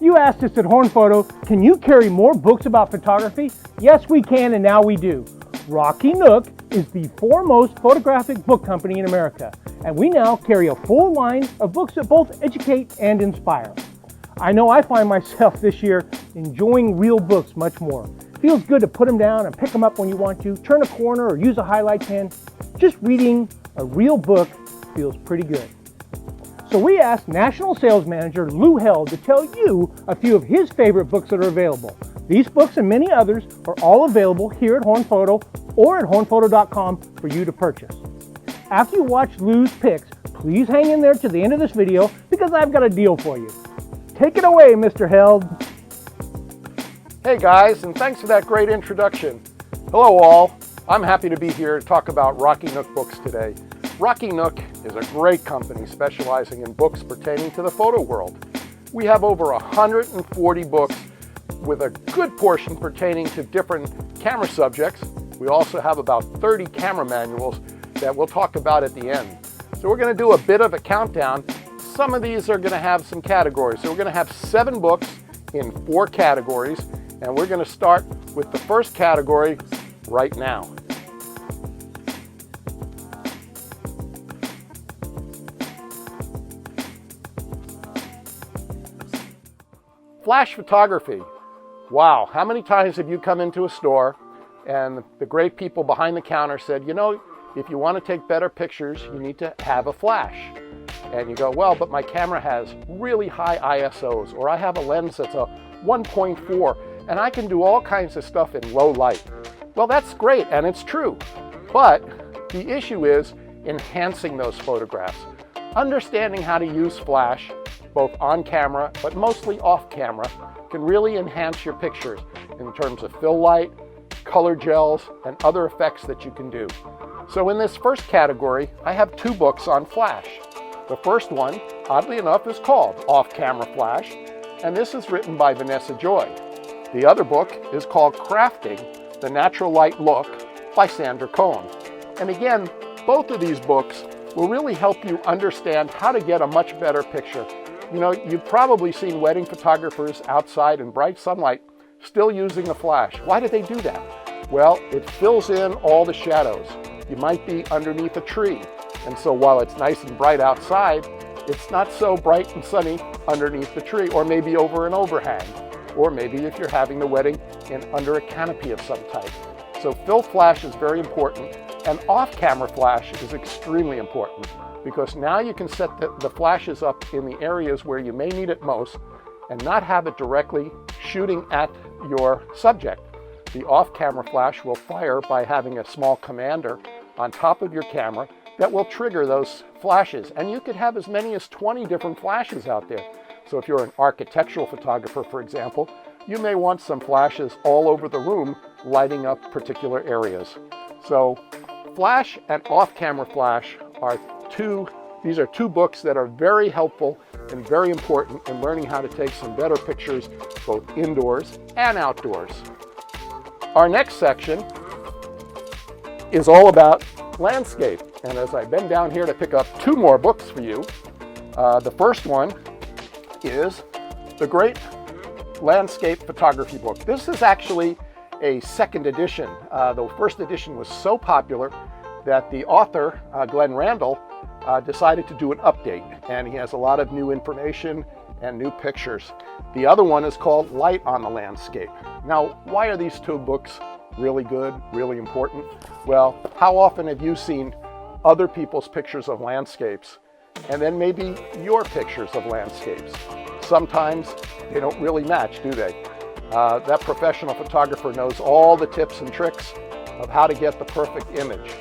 You asked us at Horn Photo, can you carry more books about photography? Yes, we can, and now we do. Rocky Nook is the foremost photographic book company in America, and we now carry a full line of books that both educate and inspire. I know I find myself this year enjoying real books much more. Feels good to put them down and pick them up when you want to, turn a corner or use a highlight pen. Just reading a real book feels pretty good. So we asked National Sales Manager Lou Held to tell you a few of his favorite books that are available. These books and many others are all available here at Horn Photo or at hornphoto.com for you to purchase. After you watch Lou's picks, please hang in there to the end of this video because I've got a deal for you. Take it away, Mr. Held. Hey guys, and thanks for that great introduction. Hello all, I'm happy to be here to talk about Rocky Nook Books today. Rocky Nook is a great company specializing in books pertaining to the photo world. We have over 140 books with a good portion pertaining to different camera subjects. We also have about 30 camera manuals that we'll talk about at the end. So we're going to do a bit of a countdown. Some of these are going to have some categories. So we're going to have 7 books in 4 categories, and we're going to start with the first category right now. Flash photography. Wow, how many times have you come into a store and the great people behind the counter said, you know, if you want to take better pictures, you need to have a flash. And you go, well, but my camera has really high ISOs, or I have a lens that's a 1.4, and I can do all kinds of stuff in low light. Well, that's great, and it's true. But the issue is enhancing those photographs. Understanding how to use flash, both on camera, but mostly off camera, can really enhance your pictures in terms of fill light, color gels, and other effects that you can do. So in this first category, I have 2 books on flash. The first one, oddly enough, is called Off Camera Flash, and this is written by Vanessa Joy. The other book is called Crafting the Natural Light Look by Sandra Cohen. And again, both of these books will really help you understand how to get a much better picture. You know, you've probably seen wedding photographers outside in bright sunlight still using a flash. Why do they do that? Well, it fills in all the shadows. You might be underneath a tree, and so while it's nice and bright outside, it's not so bright and sunny underneath the tree, or maybe over an overhang, or maybe if you're having the wedding under a canopy of some type. So fill flash is very important, and off-camera flash is extremely important, because now you can set the flashes up in the areas where you may need it most and not have it directly shooting at your subject. The off-camera flash will fire by having a small commander on top of your camera that will trigger those flashes. And you could have as many as 20 different flashes out there. So if you're an architectural photographer, for example, you may want some flashes all over the room lighting up particular areas. So flash and off-camera flash are these are 2 books that are very helpful and very important in learning how to take some better pictures both indoors and outdoors. Our next section is all about landscape. And as I bend down here to pick up 2 more books for you, the first one is The Great Landscape Photography Book. This is actually a 2nd edition. The first edition was so popular that the author, Glenn Randall, decided to do an update, and he has a lot of new information and new pictures. The other one is called Light on the Landscape. Now, why are these 2 books really good, really important? Well, how often have you seen other people's pictures of landscapes and then maybe your pictures of landscapes? Sometimes they don't really match, do they? That professional photographer knows all the tips and tricks of how to get the perfect image.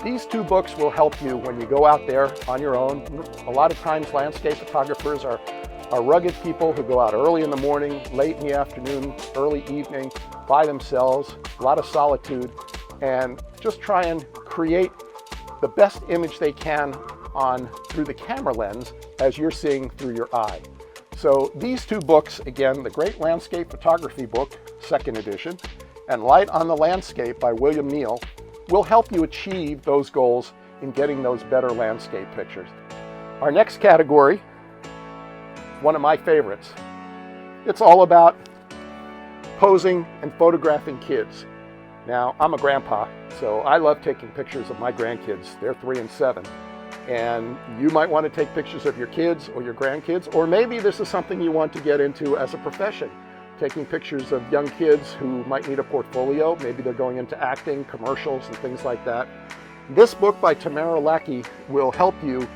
These 2 books will help you when you go out there on your own. A lot of times landscape photographers are rugged people who go out early in the morning, late in the afternoon, early evening, by themselves, a lot of solitude, and just try and create the best image they can through the camera lens as you're seeing through your eye. So these 2 books, again, The Great Landscape Photography Book, 2nd edition, and Light on the Landscape by William Neal, will help you achieve those goals in getting those better landscape pictures. Our next category, one of my favorites, It's all about posing and photographing kids. Now, I'm a grandpa, so I love taking pictures of my grandkids. They're 3 and 7. And you might want to take pictures of your kids or your grandkids, or maybe this is something you want to get into as a profession. Taking pictures of young kids who might need a portfolio. Maybe they're going into acting, commercials, and things like that. This book by Tamara Lackey will help you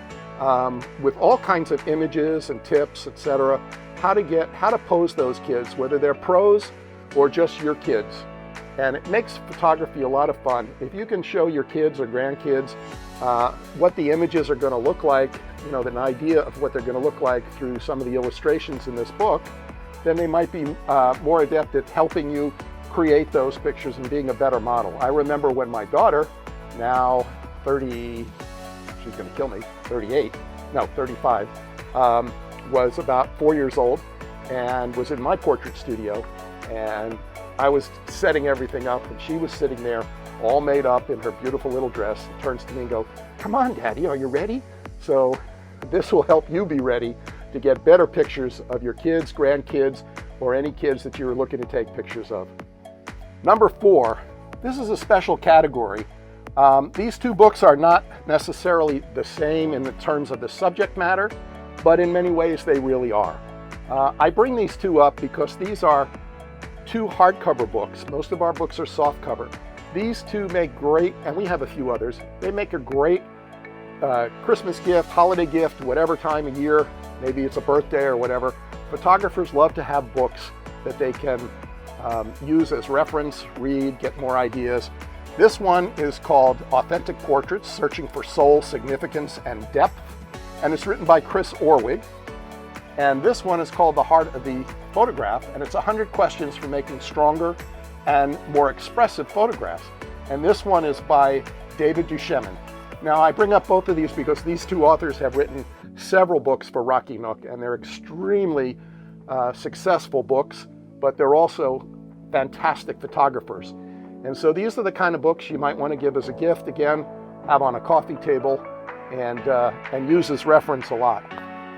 with all kinds of images and tips, etc. How to pose those kids, whether they're pros or just your kids. And it makes photography a lot of fun. If you can show your kids or grandkids what the images are going to look like, an idea of what they're going to look like through some of the illustrations in this book, then they might be more adept at helping you create those pictures and being a better model. I remember when my daughter, now 30, she's going to kill me, 35, was about 4 years old and was in my portrait studio, and I was setting everything up and she was sitting there all made up in her beautiful little dress, and turns to me and goes, "Come on, Daddy, are you ready?" So this will help you be ready to get better pictures of your kids, grandkids, or any kids that you're looking to take pictures of. Number 4, this is a special category. These two books are not necessarily the same in the terms of the subject matter, but in many ways they really are. I bring these two up because these are 2 hardcover books. Most of our books are softcover. These two make great, and we have a few others, they make a great Christmas gift, holiday gift, whatever time of year, maybe it's a birthday or whatever. Photographers love to have books that they can use as reference, read, get more ideas. This one is called Authentic Portraits, Searching for Soul, Significance, and Depth, and it's written by Chris Orwig. And this one is called The Heart of the Photograph, and it's 100 questions for making stronger and more expressive photographs. And this one is by David Duchemin. Now, I bring up both of these because these two authors have written several books for Rocky Nook, and they're extremely successful books, but they're also fantastic photographers. And so these are the kind of books you might want to give as a gift, again, have on a coffee table, and use as reference a lot.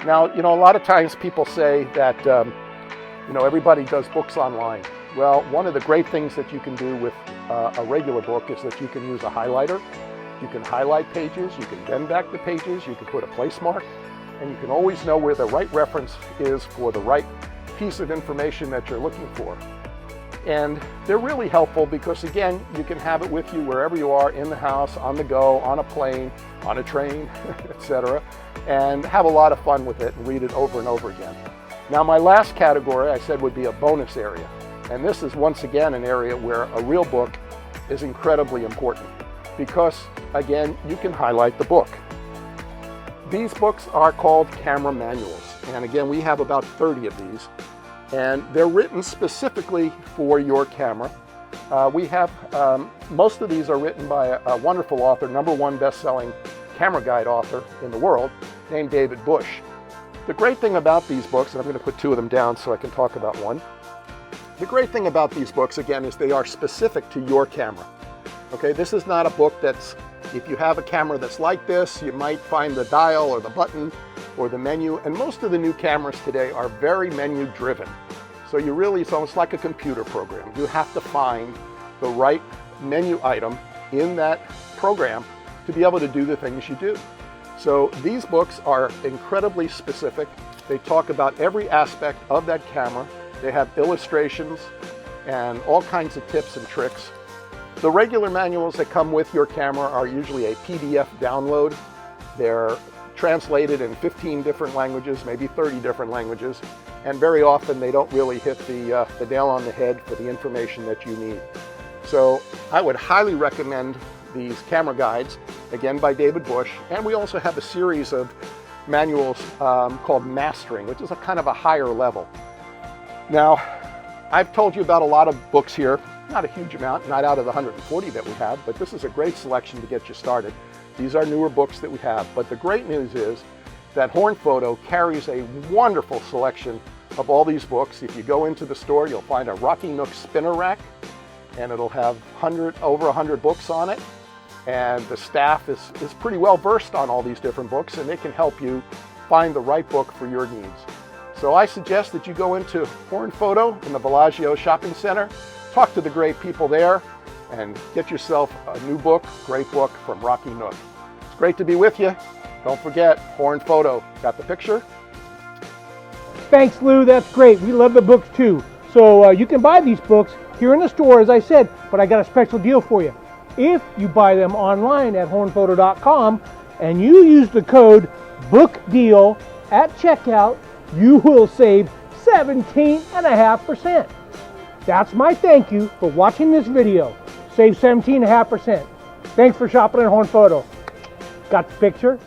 Now, a lot of times people say that, everybody does books online. Well, one of the great things that you can do with a regular book is that you can use a highlighter. You can highlight pages, you can bend back the pages, you can put a place mark, and you can always know where the right reference is for the right piece of information that you're looking for. And they're really helpful because, again, you can have it with you wherever you are, in the house, on the go, on a plane, on a train, etc., and have a lot of fun with it and read it over and over again. Now, my last category I said would be a bonus area. And this is once again an area where a real book is incredibly important because, again, you can highlight the book. These books are called camera manuals. And again, we have about 30 of these. And they're written specifically for your camera. We have, most of these are written by a wonderful author, #1 best-selling camera guide author in the world, named David Bush. The great thing about these books, and I'm going to put 2 of them down so I can talk about one. The great thing about these books, again, is they are specific to your camera. Okay, this is not a book that's, if you have a camera that's like this, you might find the dial or the button or the menu, and most of the new cameras today are very menu driven. So it's almost like a computer program. You have to find the right menu item in that program to be able to do the things you do. So these books are incredibly specific. They talk about every aspect of that camera. They have illustrations and all kinds of tips and tricks. The regular manuals that come with your camera are usually a PDF download. They're translated in 15 different languages, maybe 30 different languages, and very often they don't really hit the nail on the head for the information that you need. So I would highly recommend these camera guides, again by David Bush, and we also have a series of manuals called Mastering, which is a kind of a higher level. Now, I've told you about a lot of books here, not a huge amount, not out of the 140 that we have, but this is a great selection to get you started. These are newer books that we have, but the great news is that Horn Photo carries a wonderful selection of all these books. If you go into the store, you'll find a Rocky Nook spinner rack, and it'll have over 100 books on it. And the staff is pretty well versed on all these different books, and they can help you find the right book for your needs. So I suggest that you go into Horn Photo in the Bellagio Shopping Center, talk to the great people there, and get yourself a new book, great book from Rocky Nook. It's great to be with you. Don't forget, Horn Photo. Got the picture? Thanks, Lou. That's great. We love the books too. So you can buy these books here in the store, as I said, but I got a special deal for you. If you buy them online at hornphoto.com and you use the code BOOKDEAL at checkout, you will save 17.5%. That's my thank you for watching this video. Save 17.5%. Thanks for shopping at Horn Photo. Got the picture?